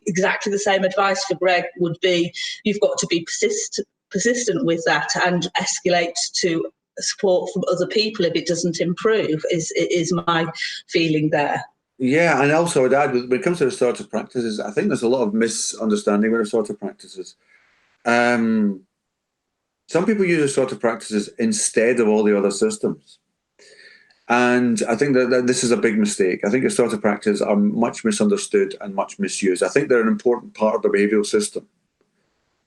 exactly the same advice for Greg would be, you've got to be persistent with that and escalate to support from other people if it doesn't improve, is my feeling there. Yeah, and also I'd add, when it comes to restorative practices, I think there's a lot of misunderstanding with restorative practices. some people use restorative practices instead of all the other systems. And I think that this is a big mistake. I think restorative practices are much misunderstood and much misused. I think they're an important part of the behavioural system.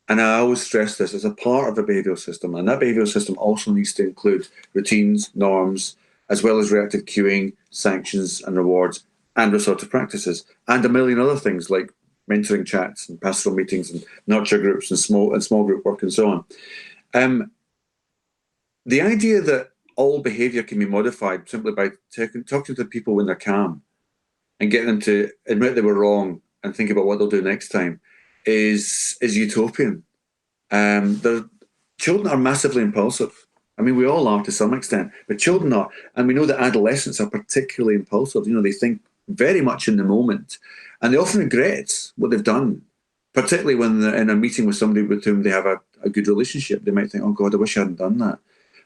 And I always stress this as a part of the behavioural system. And that behavioural system also needs to include routines, norms, as well as reactive cueing, sanctions and rewards, and restorative practices, and a million other things like mentoring chats and pastoral meetings and nurture groups and small group work and so on. The idea that all behaviour can be modified simply by talking to people when they're calm and getting them to admit they were wrong and think about what they'll do next time is utopian. Children are massively impulsive. I mean, we all are to some extent, but children are, and we know that adolescents are particularly impulsive. You know, they think very much in the moment, and they often regret what they've done, particularly when they're in a meeting with somebody with whom they have a good relationship. They might think, oh God, I wish I hadn't done that.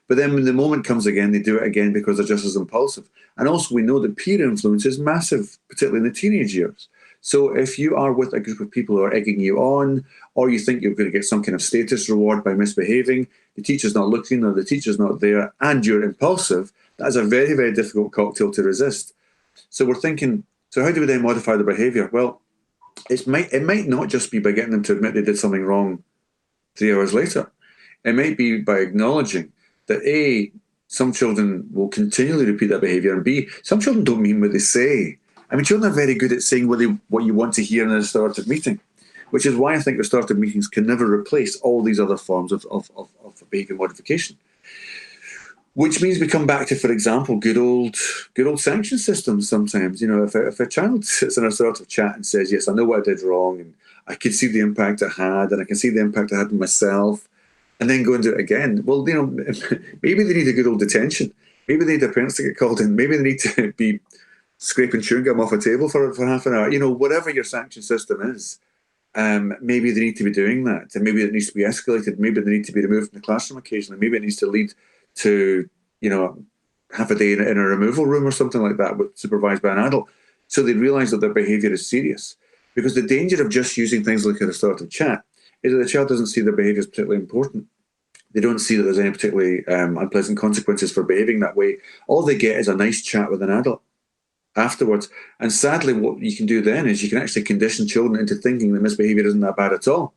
But then when the moment comes again, they do it again because they're just as impulsive. And also we know that peer influence is massive, particularly in the teenage years. So if you are with a group of people who are egging you on, or you think you're going to get some kind of status reward by misbehaving, the teacher's not looking or the teacher's not there, and you're impulsive, that is a very, very difficult cocktail to resist. So we're thinking, so how do we then modify the behaviour? Well, it might not just be by getting them to admit they did something wrong 3 hours later. It might be by acknowledging that A, some children will continually repeat that behaviour, and B, some children don't mean what they say. I mean, children are very good at saying what you want to hear in a restorative meeting, which is why I think restorative meetings can never replace all these other forms of behaviour modification. Which means we come back to, for example, good old sanction systems sometimes. You know, if a child sits in a restorative chat and says, yes, I know what I did wrong, and I can see the impact it had, and I can see the impact I had on myself, and then go and do it again. Well, you know, maybe they need a good old detention. Maybe they need their parents to get called in. Maybe they need to be scraping chewing gum off a table for half an hour. You know, whatever your sanction system is, maybe they need to be doing that. And maybe it needs to be escalated. Maybe they need to be removed from the classroom occasionally. Maybe it needs to lead to, you know, half a day in a removal room or something like that, supervised by an adult, so they realise that their behaviour is serious. Because the danger of just using things like a restorative chat is that the child doesn't see their behaviour as particularly important. They don't see that there's any particularly unpleasant consequences for behaving that way. All they get is a nice chat with an adult afterwards. And sadly, what you can do then is you can actually condition children into thinking that misbehaviour isn't that bad at all.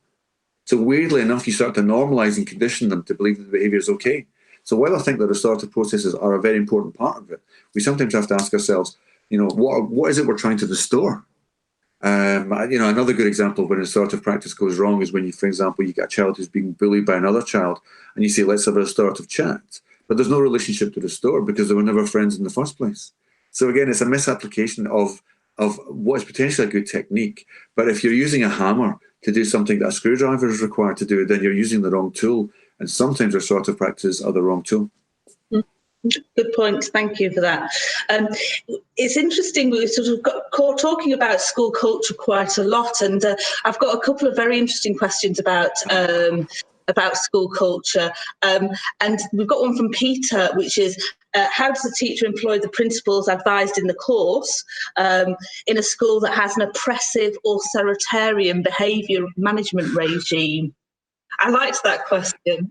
So weirdly enough, you start to normalise and condition them to believe that the behaviour is okay. So while I think that restorative processes are a very important part of it, we sometimes have to ask ourselves, you know, what is it we're trying to restore? You know, another good example of when restorative practice goes wrong is when you, for example, you get a child who's being bullied by another child, and you say, let's have a restorative chat. But there's no relationship to restore because they were never friends in the first place. So again, it's a misapplication of what is potentially a good technique. But if you're using a hammer to do something that a screwdriver is required to do, then you're using the wrong tool. And sometimes restorative practices are the wrong tool. Good point. Thank you for that. It's interesting. We've sort of got talking about school culture quite a lot, and I've got a couple of very interesting questions about school culture. And we've got one from Peter, which is, how does the teacher employ the principles advised in the course in a school that has an oppressive authoritarian behaviour management regime? I liked that question.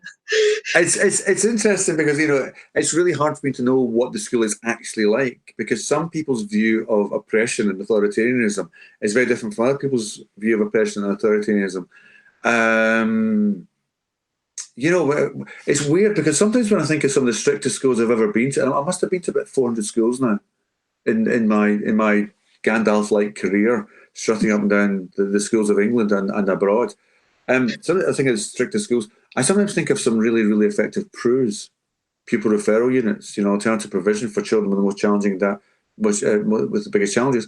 It's interesting because, you know, it's really hard for me to know what the school is actually like, because some people's view of oppression and authoritarianism is very different from other people's view of oppression and authoritarianism. You know, it's weird because sometimes when I think of some of the strictest schools I've ever been to, and I must have been to about 400 schools now in my Gandalf-like career, strutting up and down the schools of England and abroad. So I think of strictest schools. I sometimes think of some really, really effective PRUs, pupil referral units, you know, alternative provision for children with the most challenging, with the biggest challenges.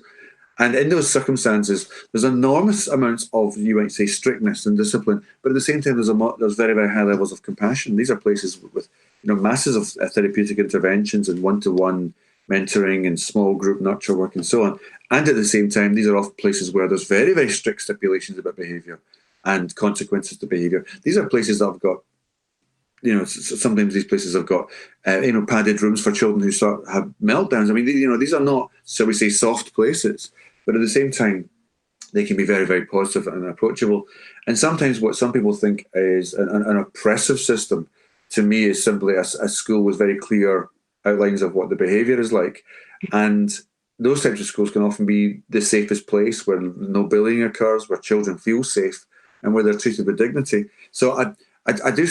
And in those circumstances, there's enormous amounts of, you might say, strictness and discipline, but at the same time, there's very, very high levels of compassion. These are places with, you know, masses of therapeutic interventions and one-to-one mentoring and small group nurture work and so on. And at the same time, these are often places where there's very, very strict stipulations about behaviour and consequences to behaviour. These are places that have got, you know, sometimes these places have got, you know, padded rooms for children who have meltdowns. I mean, you know, these are not, shall we say, soft places, but at the same time, They can be very, very positive and approachable. And sometimes what some people think is an oppressive system, to me, is simply a school with very clear outlines of what the behaviour is like. And those types of schools can often be the safest place where no bullying occurs, where children feel safe, and where they're treated with dignity. So I do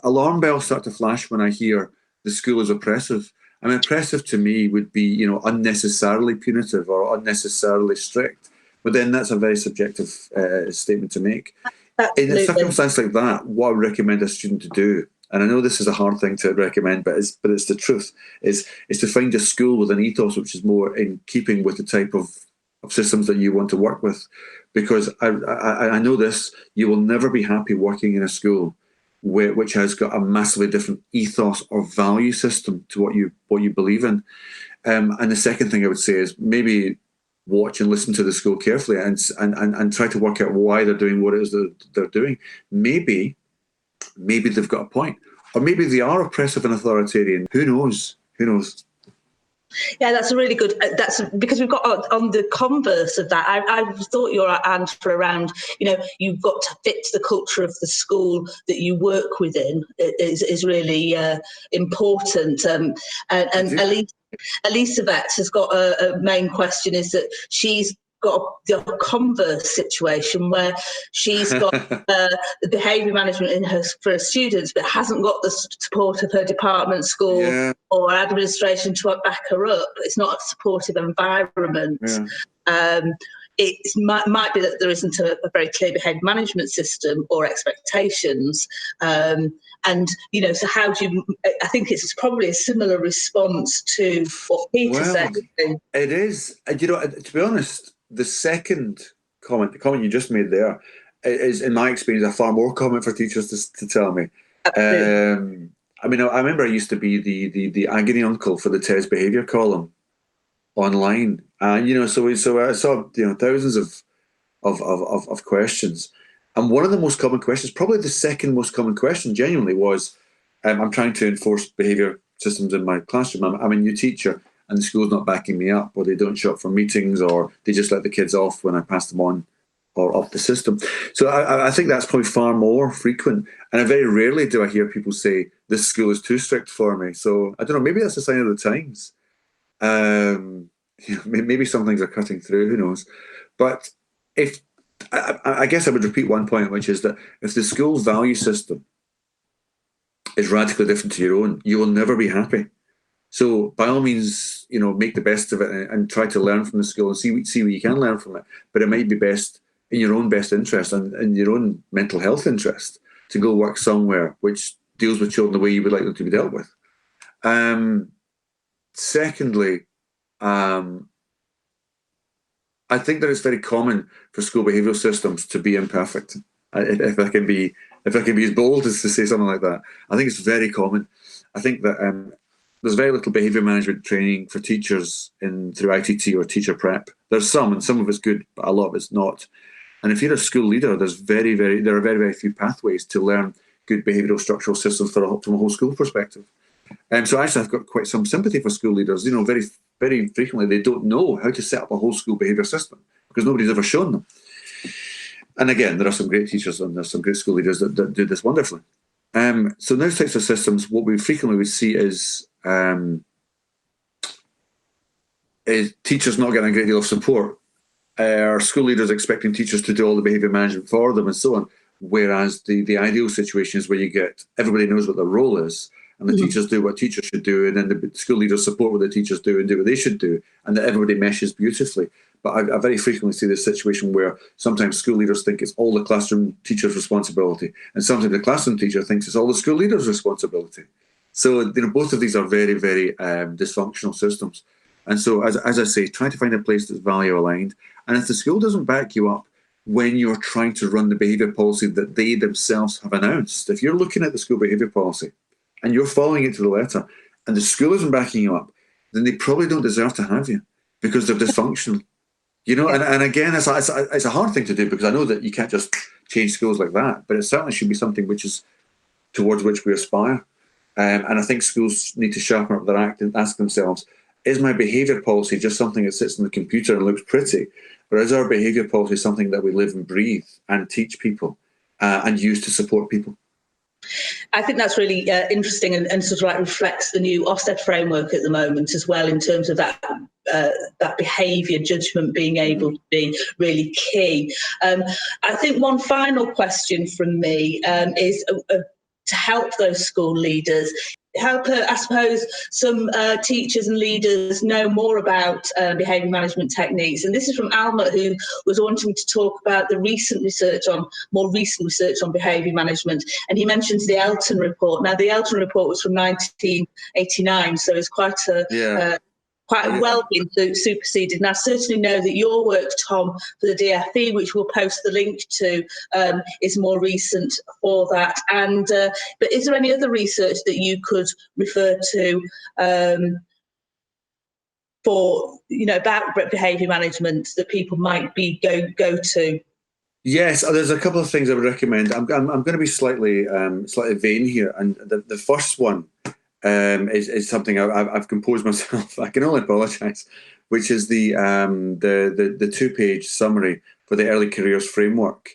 alarm bells start to flash when I hear the school is oppressive. I mean, oppressive to me would be, you know, unnecessarily punitive or unnecessarily strict. But then that's a very subjective statement to make. Absolutely. In a circumstance like that, what I would recommend a student to do, and I know this is a hard thing to recommend, but it's the truth, is to find a school with an ethos which is more in keeping with the type of systems that you want to work with. Because I know this, you will never be happy working in a school which has got a massively different ethos or value system to what you believe in. And the second thing I would say is maybe watch and listen to the school carefully and try to work out why they're doing what it is that they're doing. Maybe they've got a point, or maybe they are oppressive and authoritarian. Who knows? Who knows? Yeah, that's a really good. That's because we've got on the converse of that. I thought your answer around, you know, you've got to fit the culture of the school that you work within is really important. And Elizabeth has got a main question, is that she's got the converse situation where she's got the behaviour management for her students, but hasn't got the support of her department, school, or administration to back her up. It's not a supportive environment. It might be that there isn't a very clear behaviour management system or expectations. And, you know, so how do you, I think it's probably a similar response to what Peter said. It is. You know, to be honest, the second comment, the comment you just made there, is, in my experience, a far more common for teachers to tell me. I mean, I remember I used to be the agony uncle for the TES behaviour column online, and you know, so I saw, you know, thousands of questions, and one of the most common questions, probably the second most common question, genuinely, was, I'm trying to enforce behaviour systems in my classroom. I'm a new teacher, and the school's not backing me up, or they don't show up for meetings, or they just let the kids off when I pass them on or off the system. So I think that's probably far more frequent. And I very rarely do I hear people say, this school is too strict for me. So I don't know, maybe that's a sign of the times. You know, maybe some things are cutting through, who knows. But if I guess I would repeat one point, which is that if the school's value system is radically different to your own, you will never be happy. So by all means, you know, make the best of it and try to learn from the school and see what you can learn from it. But it might be best in your own best interest and in your own mental health interest to go work somewhere which deals with children the way you would like them to be dealt with. Secondly, I think that it's very common for school behavioural systems to be imperfect. If I can be as bold as to say something like that, I think it's very common. I think that there's very little behaviour management training for teachers through ITT or teacher prep. There's some, and some of it's good, but a lot of it's not. And if you're a school leader, there are very few pathways to learn good behavioural structural systems from a whole school perspective. So actually, I've got quite some sympathy for school leaders. You know, very frequently they don't know how to set up a whole school behaviour system because nobody's ever shown them. And again, there are some great teachers and there's some great school leaders that do this wonderfully. So those types of systems, what we frequently would see is teachers not getting a great deal of support, or school leaders expecting teachers to do all the behaviour management for them and so on. Whereas the ideal situation is where you get everybody knows what their role is, and the teachers do what teachers should do, and then the school leaders support what the teachers do and do what they should do, and that everybody meshes beautifully. But I very frequently see this situation where sometimes school leaders think it's all the classroom teacher's responsibility, and sometimes the classroom teacher thinks it's all the school leader's responsibility. So, you know, both of these are very dysfunctional systems. And so, as I say, try to find a place that's value aligned. And if the school doesn't back you up when you're trying to run the behaviour policy that they themselves have announced, if you're looking at the school behaviour policy and you're following it to the letter, and the school isn't backing you up, then they probably don't deserve to have you because they're dysfunctional. You know, and again, it's a hard thing to do because I know that you can't just change schools like that, but it certainly should be something which is towards which we aspire. And I think schools need to sharpen up their act and ask themselves, is my behaviour policy just something that sits on the computer and looks pretty? but is our behaviour policy something that we live and breathe and teach people and use to support people? I think that's really interesting and sort of like reflects the new Ofsted framework at the moment as well, in terms of that behaviour judgment being able to be really key. I think one final question from me is to help those school leaders. Help, I suppose, some teachers and leaders know more about behaviour management techniques. And this is from Alma, who was wanting to talk about the more recent research on behaviour management. And he mentions the Elton report. Now, the Elton report was from 1989, so it's quite well been superseded. And I certainly know that your work, Tom, for the DFE, which we'll post the link to, is more recent for that. And but is there any other research that you could refer to for, about behaviour management that people might be go to? Yes, there's a couple of things I would recommend. I'm going to be slightly vain here, and the first one is something I've composed myself. I can only apologise. Which is the 2-page summary for the Early Careers Framework,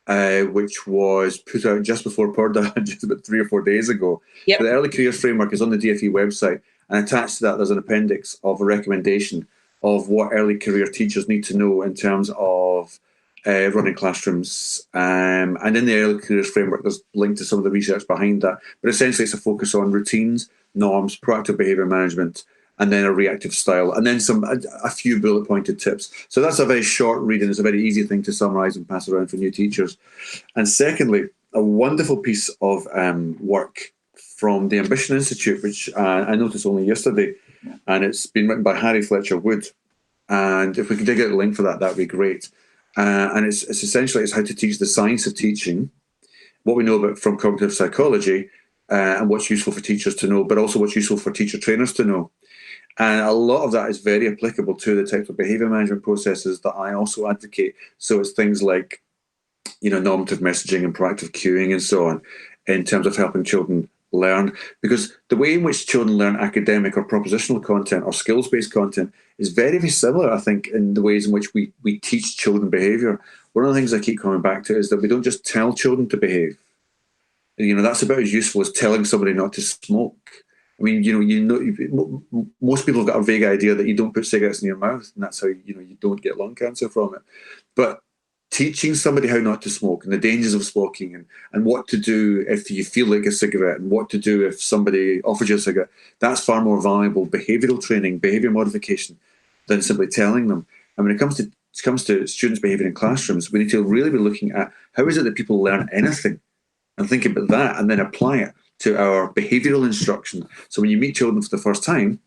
which was put out just before Purda, just about 3 or 4 days ago. Yep. So the Early Careers Framework is on the DFE website, and attached to that there's an appendix of a recommendation of what early career teachers need to know in terms of running classrooms. And in the Early Careers Framework, there's linked to some of the research behind that. But essentially, it's a focus on routines, norms, proactive behaviour management, and then a reactive style, and then a few bullet-pointed tips. So that's a very short read, and it's a very easy thing to summarise and pass around for new teachers. And secondly, a wonderful piece of work from the Ambition Institute, which I noticed only yesterday, and it's been written by Harry Fletcher Wood. And if we could dig out a link for that, that'd be great. And it's essentially how to teach the science of teaching, what we know about from cognitive psychology, and what's useful for teachers to know, but also what's useful for teacher trainers to know. And a lot of that is very applicable to the types of behaviour management processes that I also advocate. So it's things like, normative messaging and proactive cueing and so on, in terms of helping children learn. Because the way in which children learn academic or propositional content or skills-based content is very, very similar, I think, in the ways in which we teach children behaviour. One of the things I keep coming back to is that we don't just tell children to behave. That's about as useful as telling somebody not to smoke. I mean, most people have got a vague idea that you don't put cigarettes in your mouth, and that's how you don't get lung cancer from it. But teaching somebody how not to smoke and the dangers of smoking and what to do if you feel like a cigarette and what to do if somebody offers you a cigarette, that's far more valuable behavioural training, behaviour modification, than simply telling them. And when it comes to students' behaviour in classrooms, we need to really be looking at how is it that people learn anything, and think about that and then apply it to our behavioural instruction. So when you meet children for the first time,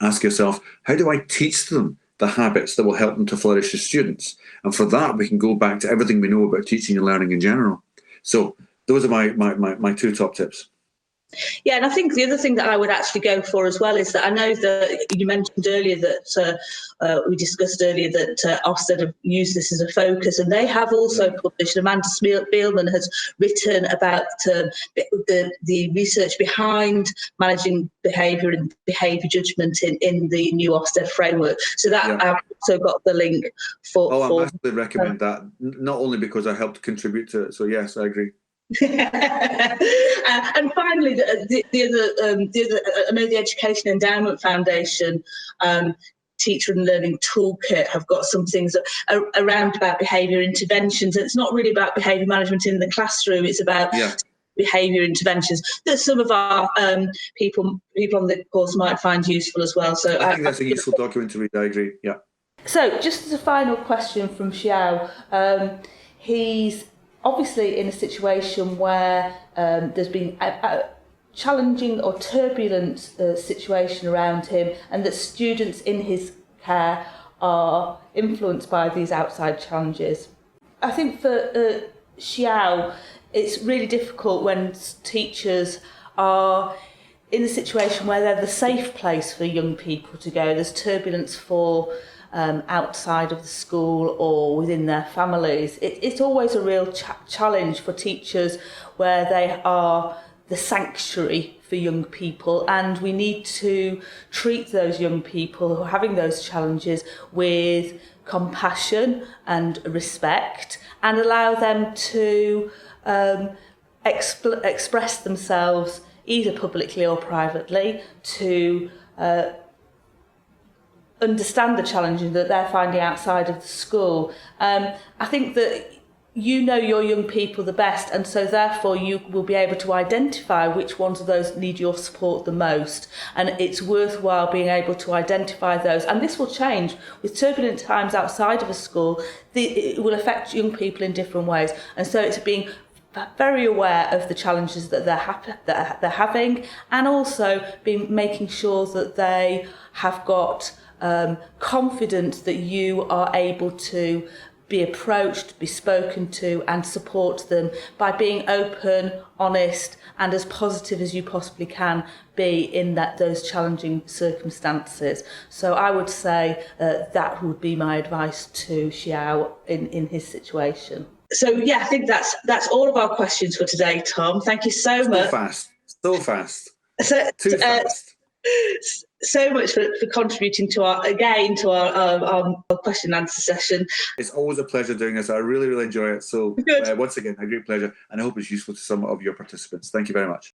ask yourself, how do I teach them the habits that will help them to flourish as students? And for that, we can go back to everything we know about teaching and learning in general. So those are my 2 top tips. Yeah, and I think the other thing that I would actually go for as well is that I know that you mentioned earlier that we discussed earlier that Ofsted have used this as a focus, and they have also published, Amanda Spielman has written about the research behind managing behaviour and behaviour judgment in the new Ofsted framework. So that I've also got the link for. I massively recommend that, not only because I helped contribute to it. So yes, I agree. And finally, the other, I know the Education Endowment Foundation Teacher and Learning Toolkit have got some things around about behaviour interventions. And it's not really about behaviour management in the classroom; it's about behaviour interventions that some of our people on the course might find useful as well. So I think that's a useful document to read. I agree. Yeah. So, just as a final question from Xiao, he's obviously in a situation where there's been a challenging or turbulent situation around him, and that students in his care are influenced by these outside challenges. I think for Xiao, it's really difficult when teachers are in a situation where they're the safe place for young people to go. There's turbulence for outside of the school or within their families. It's always a real challenge for teachers where they are the sanctuary for young people, and we need to treat those young people who are having those challenges with compassion and respect, and allow them to express themselves either publicly or privately, to understand the challenges that they're finding outside of the school. I think that you know your young people the best, and so therefore you will be able to identify which ones of those need your support the most, and it's worthwhile being able to identify those. And this will change with turbulent times outside of a school. It will affect young people in different ways, and so it's being very aware of the challenges that they're having, and also making sure that they have got confidence that you are able to be approached, be spoken to, and support them by being open, honest, and as positive as you possibly can be in those challenging circumstances. So I would say that would be my advice to Xiao in his situation. So yeah, I think that's all of our questions for today, Tom. Thank you so much. So fast. Too fast. So much for contributing to our question and answer session. It's always a pleasure doing this. I really enjoy it. So once again, a great pleasure, and I hope it's useful to some of your participants. Thank you very much.